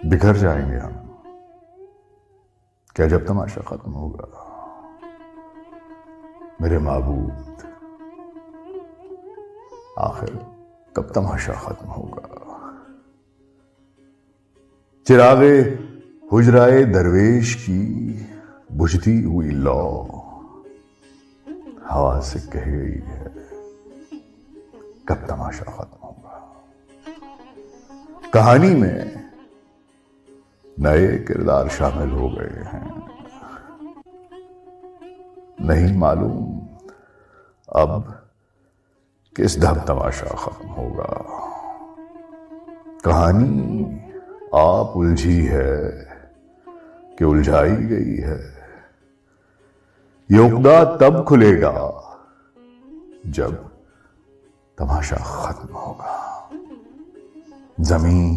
बिखर जाएंगे हम क्या जब तमाशा खत्म होगा। मेरे माबूद, आखिर कब तमाशा खत्म होगा। चिरागे हुजराए दरवेश की बुझती हुई लौ हवा से कह गई है, कब तमाशा खत्म होगा। कहानी में नए किरदार शामिल हो गए हैं, नहीं मालूम अब किस दम तमाशा खत्म होगा। कहानी आप उलझी है कि उलझाई गई है, ये उकदा तब खुलेगा जब तमाशा खत्म होगा। जमीन